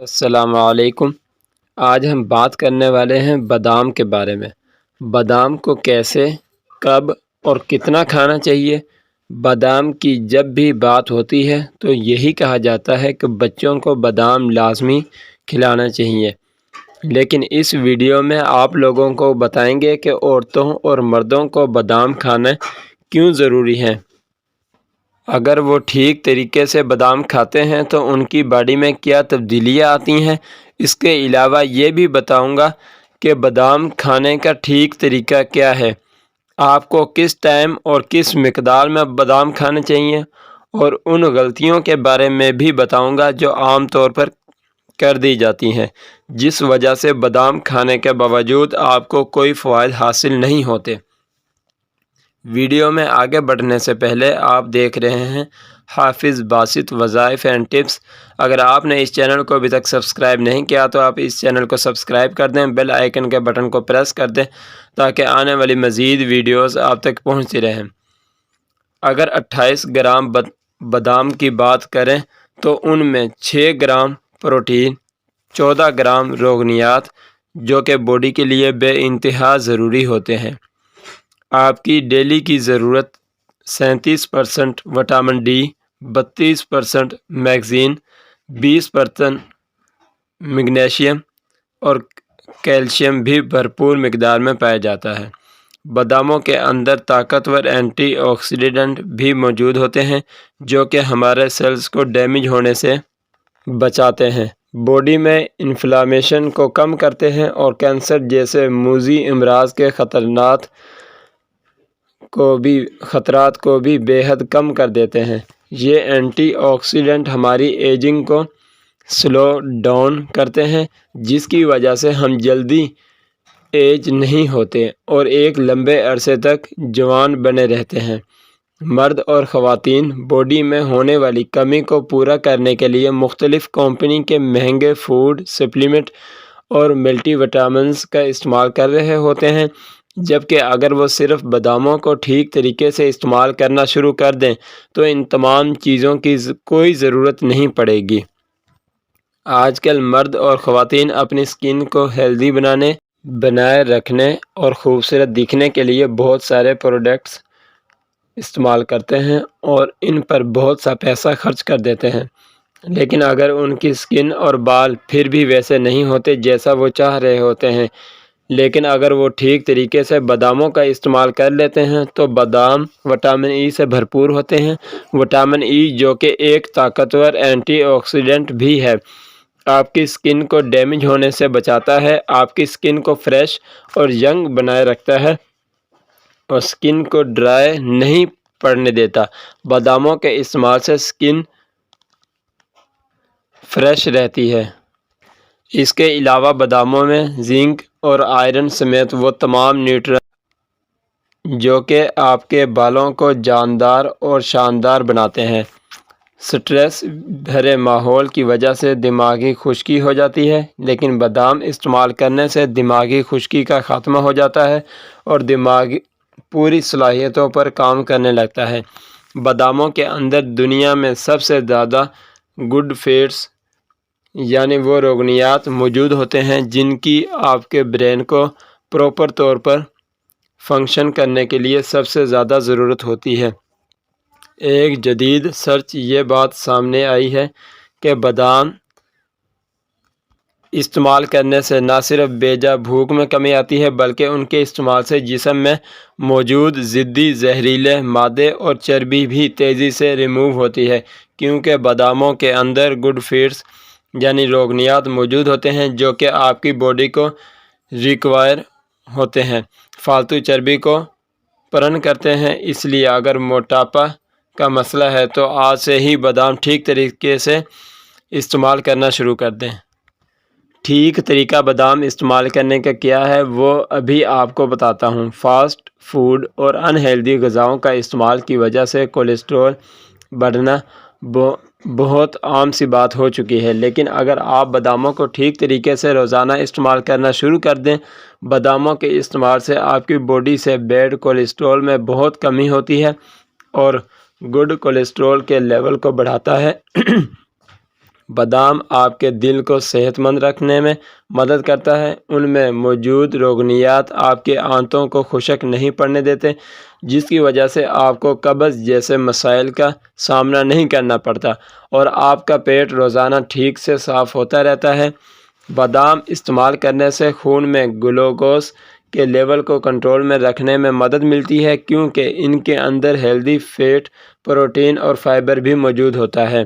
السلام علیکم۔ آج ہم بات کرنے والے ہیں بادام کے بارے میں۔ بادام کو کیسے، کب اور کتنا کھانا چاہیے۔ بادام کی جب بھی بات ہوتی ہے تو یہی کہا جاتا ہے کہ بچوں کو بادام لازمی کھلانا چاہیے، لیکن اس ویڈیو میں آپ لوگوں کو بتائیں گے کہ عورتوں اور مردوں کو بادام کھانا کیوں ضروری ہے۔ اگر وہ ٹھیک طریقے سے بادام کھاتے ہیں تو ان کی باڈی میں کیا تبدیلیاں آتی ہیں۔ اس کے علاوہ یہ بھی بتاؤں گا کہ بادام کھانے کا ٹھیک طریقہ کیا ہے، آپ کو کس ٹائم اور کس مقدار میں بادام کھانے چاہیے، اور ان غلطیوں کے بارے میں بھی بتاؤں گا جو عام طور پر کر دی جاتی ہیں، جس وجہ سے بادام کھانے کے باوجود آپ کو کوئی فوائد حاصل نہیں ہوتے۔ ویڈیو میں آگے بڑھنے سے پہلے آپ دیکھ رہے ہیں حافظ باسط وظائف اینڈ ٹپس۔ اگر آپ نے اس چینل کو ابھی تک سبسکرائب نہیں کیا تو آپ اس چینل کو سبسکرائب کر دیں، بیل آئیکن کے بٹن کو پریس کر دیں تاکہ آنے والی مزید ویڈیوز آپ تک پہنچتی رہیں۔ اگر 28 گرام بادام کی بات کریں تو ان میں 6 گرام پروٹین، 14 گرام روغنیات جو کہ باڈی کے لیے بے انتہا ضروری ہوتے ہیں۔ آپ کی ڈیلی کی ضرورت 37% وٹامن ڈی، 32% میگزین، 20% میگنیشیم اور کیلشیم بھی بھرپور مقدار میں پایا جاتا ہے۔ باداموں کے اندر طاقتور اینٹی آکسیڈنٹ بھی موجود ہوتے ہیں جو کہ ہمارے سیلز کو ڈیمیج ہونے سے بچاتے ہیں، باڈی میں انفلامیشن کو کم کرتے ہیں اور کینسر جیسے موذی امراض کے خطرات کو بھی بے حد کم کر دیتے ہیں۔ یہ اینٹی آکسیڈنٹ ہماری ایجنگ کو سلو ڈاؤن کرتے ہیں، جس کی وجہ سے ہم جلدی ایج نہیں ہوتے اور ایک لمبے عرصے تک جوان بنے رہتے ہیں۔ مرد اور خواتین باڈی میں ہونے والی کمی کو پورا کرنے کے لیے مختلف کمپنی کے مہنگے فوڈ سپلیمنٹ اور ملٹی وٹامنز کا استعمال کر رہے ہوتے ہیں، جبکہ اگر وہ صرف باداموں کو ٹھیک طریقے سے استعمال کرنا شروع کر دیں تو ان تمام چیزوں کی کوئی ضرورت نہیں پڑے گی۔ آج کل مرد اور خواتین اپنی سکن کو ہیلدی بنائے رکھنے اور خوبصورت دکھنے کے لیے بہت سارے پروڈکٹس استعمال کرتے ہیں اور ان پر بہت سا پیسہ خرچ کر دیتے ہیں، لیکن اگر ان کی سکن اور بال پھر بھی ویسے نہیں ہوتے جیسا وہ چاہ رہے ہوتے ہیں، لیکن اگر وہ ٹھیک طریقے سے باداموں کا استعمال کر لیتے ہیں تو بادام وٹامن ای سے بھرپور ہوتے ہیں۔ وٹامن ای جو کہ ایک طاقتور اینٹی آکسیڈنٹ بھی ہے، آپ کی سکن کو ڈیمیج ہونے سے بچاتا ہے، آپ کی سکن کو فریش اور ینگ بنائے رکھتا ہے اور سکن کو ڈرائی نہیں پڑنے دیتا۔ باداموں کے استعمال سے سکن فریش رہتی ہے۔ اس کے علاوہ باداموں میں زنک اور آئرن سمیت وہ تمام نیوٹرینٹس جو کہ آپ کے بالوں کو جاندار اور شاندار بناتے ہیں۔ سٹریس بھرے ماحول کی وجہ سے دماغی خشکی ہو جاتی ہے، لیکن بادام استعمال کرنے سے دماغی خشکی کا خاتمہ ہو جاتا ہے اور دماغ پوری صلاحیتوں پر کام کرنے لگتا ہے۔ باداموں کے اندر دنیا میں سب سے زیادہ گڈ فیٹس یعنی وہ روغنیات موجود ہوتے ہیں جن کی آپ کے برین کو پراپر طور پر فنکشن کرنے کے لیے سب سے زیادہ ضرورت ہوتی ہے۔ ایک جدید سرچ یہ بات سامنے آئی ہے کہ بادام استعمال کرنے سے نہ صرف بیجا بھوک میں کمی آتی ہے بلکہ ان کے استعمال سے جسم میں موجود ضدی زہریلے مادے اور چربی بھی تیزی سے ریموو ہوتی ہے، کیونکہ باداموں کے اندر گڈ فیٹس یعنی روغنیات موجود ہوتے ہیں جو کہ آپ کی باڈی کو ریکوائر ہوتے ہیں، فالتو چربی کو برن کرتے ہیں۔ اس لیے اگر موٹاپا کا مسئلہ ہے تو آج سے ہی بادام ٹھیک طریقے سے استعمال کرنا شروع کر دیں۔ ٹھیک طریقہ بادام استعمال کرنے کا کیا ہے وہ ابھی آپ کو بتاتا ہوں۔ فاسٹ فوڈ اور انہیلدی غذاؤں کا استعمال کی وجہ سے کولیسٹرول بڑھنا بہت عام سی بات ہو چکی ہے، لیکن اگر آپ باداموں کو ٹھیک طریقے سے روزانہ استعمال کرنا شروع کر دیں، باداموں کے استعمال سے آپ کی باڈی سے بیڈ کولیسٹرول میں بہت کمی ہوتی ہے اور گڈ کولیسٹرول کے لیول کو بڑھاتا ہے بادام آپ کے دل کو صحت مند رکھنے میں مدد کرتا ہے۔ ان میں موجود روغنیات آپ کے آنتوں کو خشک نہیں پڑنے دیتے، جس کی وجہ سے آپ کو قبض جیسے مسائل کا سامنا نہیں کرنا پڑتا اور آپ کا پیٹ روزانہ ٹھیک سے صاف ہوتا رہتا ہے۔ بادام استعمال کرنے سے خون میں گلوکوز کے لیول کو کنٹرول میں رکھنے میں مدد ملتی ہے، کیونکہ ان کے اندر ہیلدی فیٹ، پروٹین اور فائبر بھی موجود ہوتا ہے۔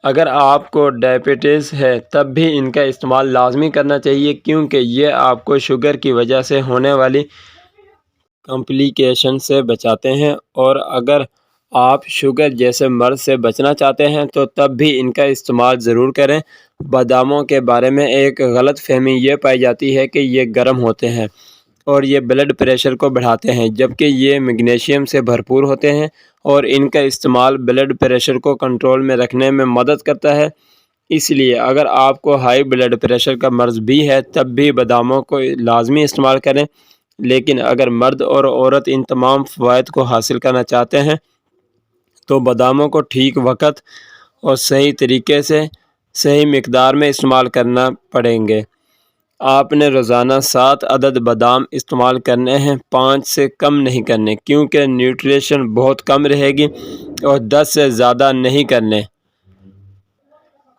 اگر آپ کو ڈائبٹیز ہے تب بھی ان کا استعمال لازمی کرنا چاہیے، کیونکہ یہ آپ کو شوگر کی وجہ سے ہونے والی کمپلیکیشن سے بچاتے ہیں، اور اگر آپ شوگر جیسے مرض سے بچنا چاہتے ہیں تو تب بھی ان کا استعمال ضرور کریں۔ باداموں کے بارے میں ایک غلط فہمی یہ پائی جاتی ہے کہ یہ گرم ہوتے ہیں اور یہ بلڈ پریشر کو بڑھاتے ہیں، جبکہ یہ میگنیشیم سے بھرپور ہوتے ہیں اور ان کا استعمال بلڈ پریشر کو کنٹرول میں رکھنے میں مدد کرتا ہے۔ اس لیے اگر آپ کو ہائی بلڈ پریشر کا مرض بھی ہے تب بھی باداموں کو لازمی استعمال کریں، لیکن اگر مرد اور عورت ان تمام فوائد کو حاصل کرنا چاہتے ہیں تو باداموں کو ٹھیک وقت اور صحیح طریقے سے صحیح مقدار میں استعمال کرنا پڑیں گے۔ آپ نے روزانہ 7 عدد بادام استعمال کرنے ہیں، 5 سے کم نہیں کرنے، کیونکہ نیوٹریشن بہت کم رہے گی، اور 10 سے زیادہ نہیں کرنے۔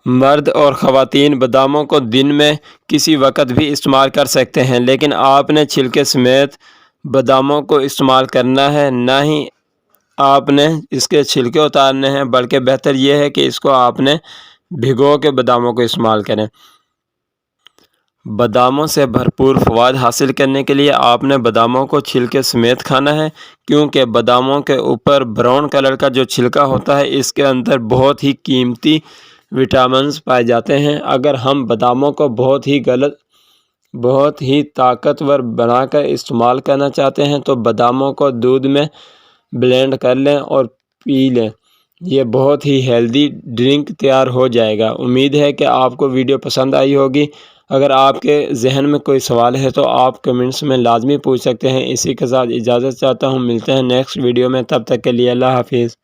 مرد اور خواتین باداموں کو دن میں کسی وقت بھی استعمال کر سکتے ہیں، لیکن آپ نے چھلکے سمیت باداموں کو استعمال کرنا ہے، نہ ہی آپ نے اس کے چھلکے اتارنے ہیں، بلکہ بہتر یہ ہے کہ اس کو آپ نے بھگو کے باداموں کو استعمال کریں۔ باداموں سے بھرپور فوائد حاصل کرنے کے لیے آپ نے باداموں کو چھلکے سمیت کھانا ہے، کیونکہ باداموں کے اوپر براؤن کلر کا جو چھلکا ہوتا ہے اس کے اندر بہت ہی قیمتی وٹامنز پائے جاتے ہیں۔ اگر ہم باداموں کو بہت ہی طاقتور بنا کر استعمال کرنا چاہتے ہیں تو باداموں کو دودھ میں بلینڈ کر لیں اور پی لیں، یہ بہت ہی ہیلدی ڈرنک تیار ہو جائے گا۔ امید ہے کہ آپ کو ویڈیو پسند آئی ہوگی۔ اگر آپ کے ذہن میں کوئی سوال ہے تو آپ کمنٹس میں لازمی پوچھ سکتے ہیں۔ اسی کے ساتھ اجازت چاہتا ہوں، ملتے ہیں نیکسٹ ویڈیو میں، تب تک کے لیے اللہ حافظ۔